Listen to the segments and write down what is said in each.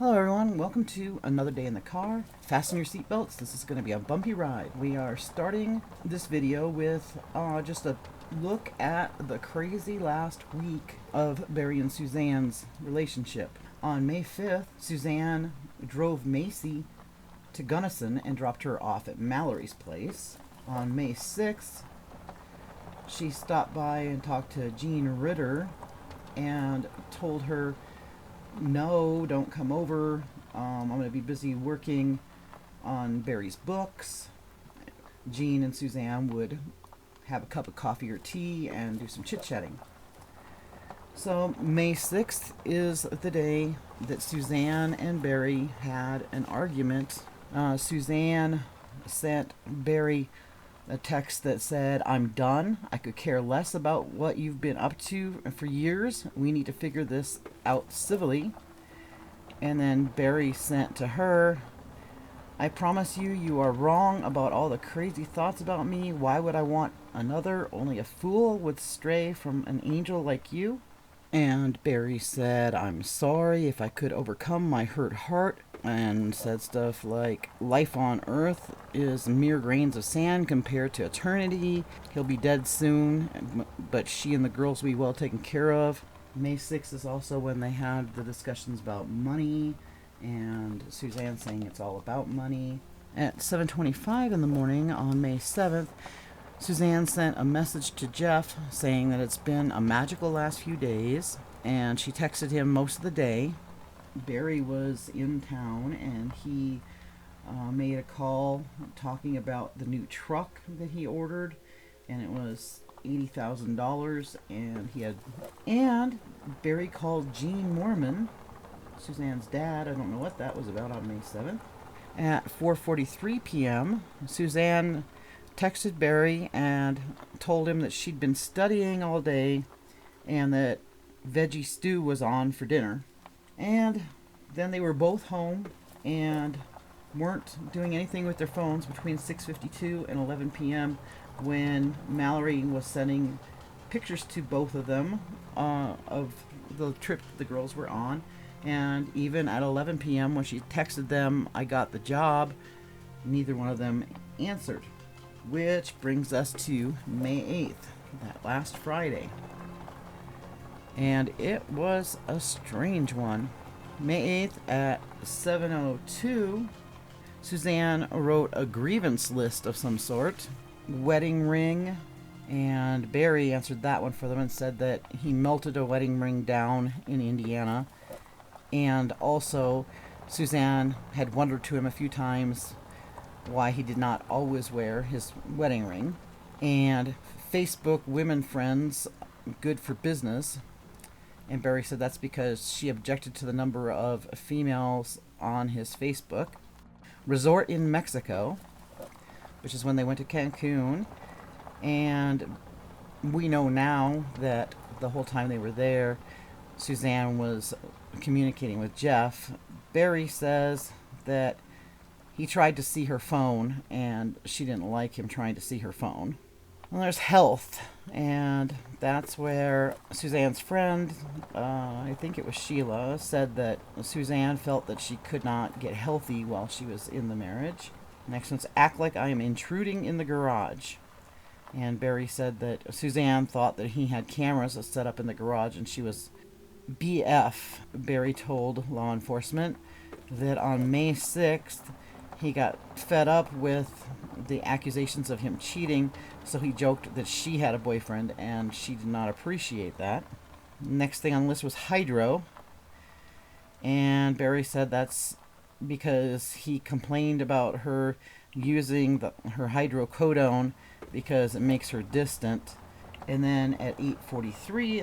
Hello everyone, welcome to another day in the car. Fasten your seatbelts, this is going to be a bumpy ride. We are starting this video with just a look at the crazy last week of Barry and Suzanne's relationship. On May 5th, Suzanne drove Macy to Gunnison and dropped her off at Mallory's place. On May 6th, she stopped by and talked to Jean Ritter and told her, no, don't come over. I'm going to be busy working on Barry's books. Jean and Suzanne would have a cup of coffee or tea and do some chit-chatting. So May 6th is the day that Suzanne and Barry had an argument. Suzanne sent Barry a text that said, "I'm done. I could care less about what you've been up to for years. We need to figure this out civilly." And then Barry sent to her, "I promise you, you are wrong about all the crazy thoughts about me. Why would I want another? Only a fool would stray from an angel like you." And Barry said, "I'm sorry if I could overcome my hurt heart," and said stuff like, "Life on Earth is mere grains of sand compared to eternity. He'll be dead soon, but she and the girls will be well taken care of." May 6th is also when they had the discussions about money, and Suzanne saying it's all about money. At 7:25 in the morning on May 7th, Suzanne sent a message to Jeff saying that it's been a magical last few days, and she texted him most of the day. Barry was in town, and he made a call talking about the new truck that he ordered, and it was $80,000, and Barry called Gene Mormon, Suzanne's dad. I don't know what that was about on May 7th. At 4:43 p.m., Suzanne texted Barry and told him that she'd been studying all day and that veggie stew was on for dinner. And then they were both home and weren't doing anything with their phones between 6:52 and 11 p.m. when Mallory was sending pictures to both of them of the trip the girls were on. And even at 11 p.m. when she texted them, "I got the job," neither one of them answered. Which brings us to May 8th, that last Friday. And it was a strange one. May 8th at 7:02, Suzanne wrote a grievance list of some sort. Wedding ring, and Barry answered that one for them and said that he melted a wedding ring down in Indiana. And also, Suzanne had wondered to him a few times why he did not always wear his wedding ring. And Facebook women friends, good for business. And Barry said that's because she objected to the number of females on his Facebook. Resort in Mexico, which is when they went to Cancun. And we know now that the whole time they were there, Suzanne was communicating with Jeff. Barry says that he tried to see her phone, and she didn't like him trying to see her phone. And there's health, and that's where Suzanne's friend, I think it was Sheila, said that Suzanne felt that she could not get healthy while she was in the marriage. Next one's act like I am intruding in the garage. And Barry said that Suzanne thought that he had cameras set up in the garage, and she was BF. Barry told law enforcement that on May 6th, he got fed up with the accusations of him cheating, so he joked that she had a boyfriend, and she did not appreciate that. Next thing on the list was hydro, and Barry said that's because he complained about her using her hydrocodone because it makes her distant. And then at 8:43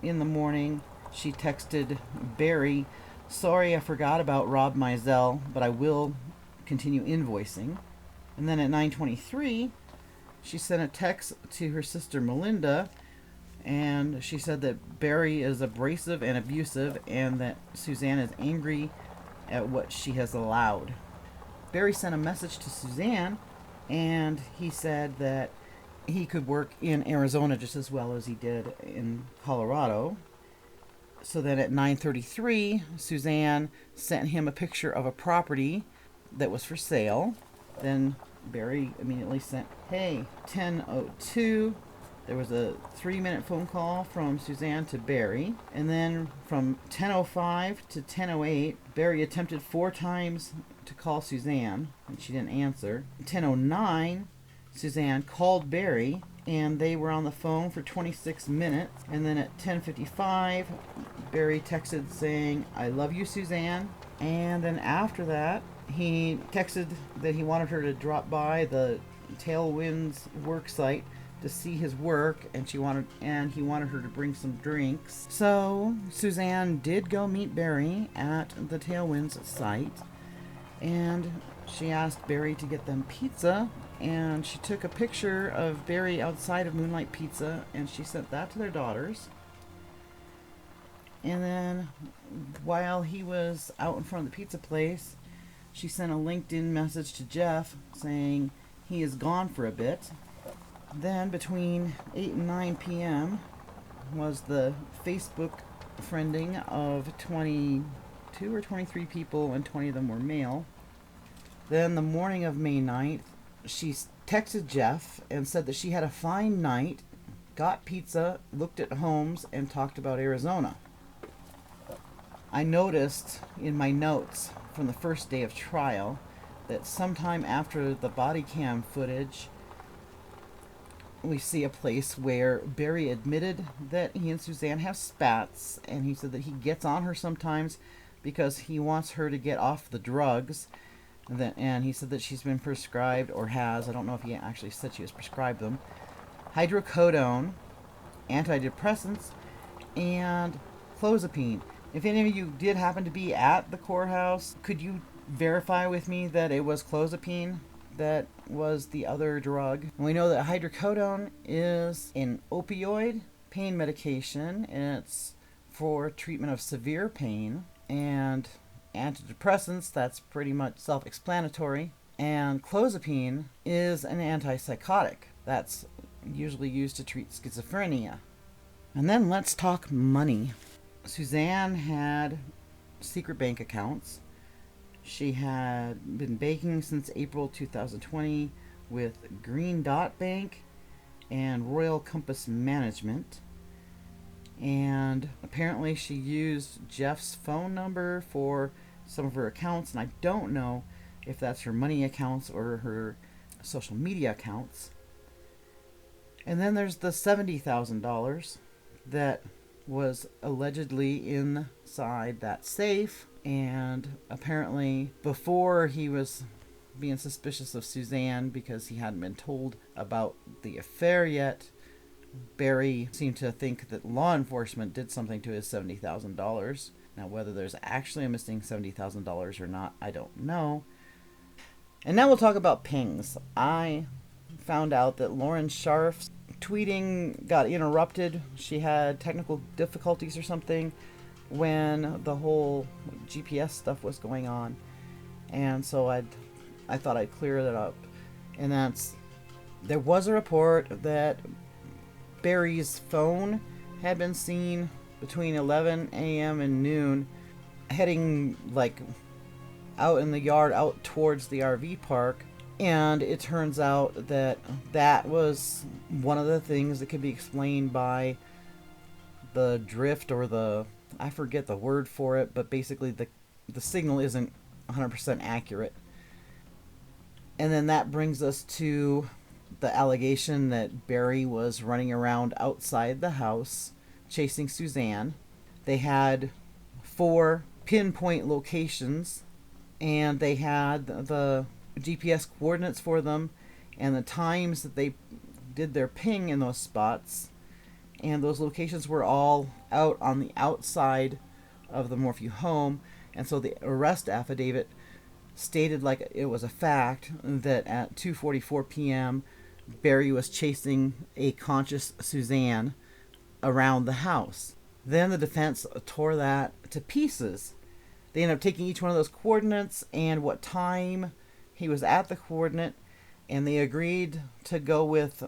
in the morning, she texted Barry, "Sorry, I forgot about Rob Mizell, but I will continue invoicing." And then at 9:23, she sent a text to her sister Melinda, and she said that Barry is abrasive and abusive, and that Suzanne is angry at what she has allowed. Barry sent a message to Suzanne, and he said that he could work in Arizona just as well as he did in Colorado. So then at 9:33, Suzanne sent him a picture of a property that was for sale. Then Barry immediately sent, hey, 10:02. There was a 3-minute phone call from Suzanne to Barry. And then from 10:05 to 10:08, Barry attempted 4 times to call Suzanne, and she didn't answer. 10:09, Suzanne called Barry, and they were on the phone for 26 minutes. And then at 10:55, Barry texted saying, I love you, Suzanne. And then after that, he texted that he wanted her to drop by the Tailwinds work site to see his work, and he wanted her to bring some drinks. So Suzanne did go meet Barry at the Tailwinds site, and she asked Barry to get them pizza, and she took a picture of Barry outside of Moonlight Pizza, and she sent that to their daughters. And then while he was out in front of the pizza place, she sent a LinkedIn message to Jeff saying he is gone for a bit. Then between 8 and 9 p.m. was the Facebook friending of 22 or 23 people, and 20 of them were male. Then the morning of May 9th, she texted Jeff and said that she had a fine night, got pizza, looked at homes, and talked about Arizona. I noticed in my notes from the first day of trial that sometime after the body cam footage, we see a place where Barry admitted that he and Suzanne have spats, and he said that he gets on her sometimes because he wants her to get off the drugs. And he said that she's been prescribed, or has, I don't know if he actually said she was prescribed them, hydrocodone, antidepressants, and clozapine. If any of you did happen to be at the courthouse, could you verify with me that it was clozapine that was the other drug? And we know that hydrocodone is an opioid pain medication, and it's for treatment of severe pain. And antidepressants, that's pretty much self-explanatory. And clozapine is an antipsychotic. That's usually used to treat schizophrenia. And then let's talk money. Suzanne had secret bank accounts. She had been banking since April 2020 with Green Dot Bank and Royal Compass Management. And apparently she used Jeff's phone number for some of her accounts, and I don't know if that's her money accounts or her social media accounts. And then there's the $70,000 that was allegedly inside that safe, and apparently before he was being suspicious of Suzanne because he hadn't been told about the affair yet, Barry seemed to think that law enforcement did something to his $70,000. Now, whether there's actually a missing $70,000 or not, I don't know. And now we'll talk about pings. I found out that Lauren Scharf's tweeting got interrupted. She had technical difficulties or something when the whole GPS stuff was going on. And so I thought I'd clear that up. And there was a report that Barry's phone had been seen between 11 a.m. and noon heading out in the yard out towards the RV park. And it turns out that was one of the things that could be explained by the drift, or I forget the word for it, but basically the signal isn't 100% accurate. And then that brings us to the allegation that Barry was running around outside the house chasing Suzanne. They had 4 pinpoint locations, and they had the GPS coordinates for them and the times that they did their ping in those spots. And those locations were all out on the outside of the Morphew home. And so the arrest affidavit stated like it was a fact that at 2:44 p.m. Barry was chasing a conscious Suzanne around the house. Then the defense tore that to pieces. They ended up taking each one of those coordinates and what time he was at the coordinate, and they agreed to go with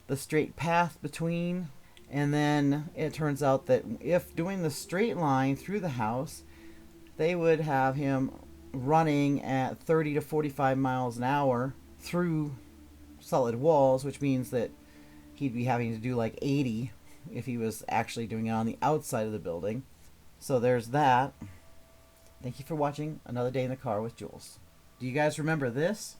the straight path between And then it turns out that if doing the straight line through the house, they would have him running at 30 to 45 miles an hour through solid walls, which means that he'd be having to do like 80 if he was actually doing it on the outside of the building. So there's that. Thank you for watching Another Day in the Car with Jules. Do you guys remember this?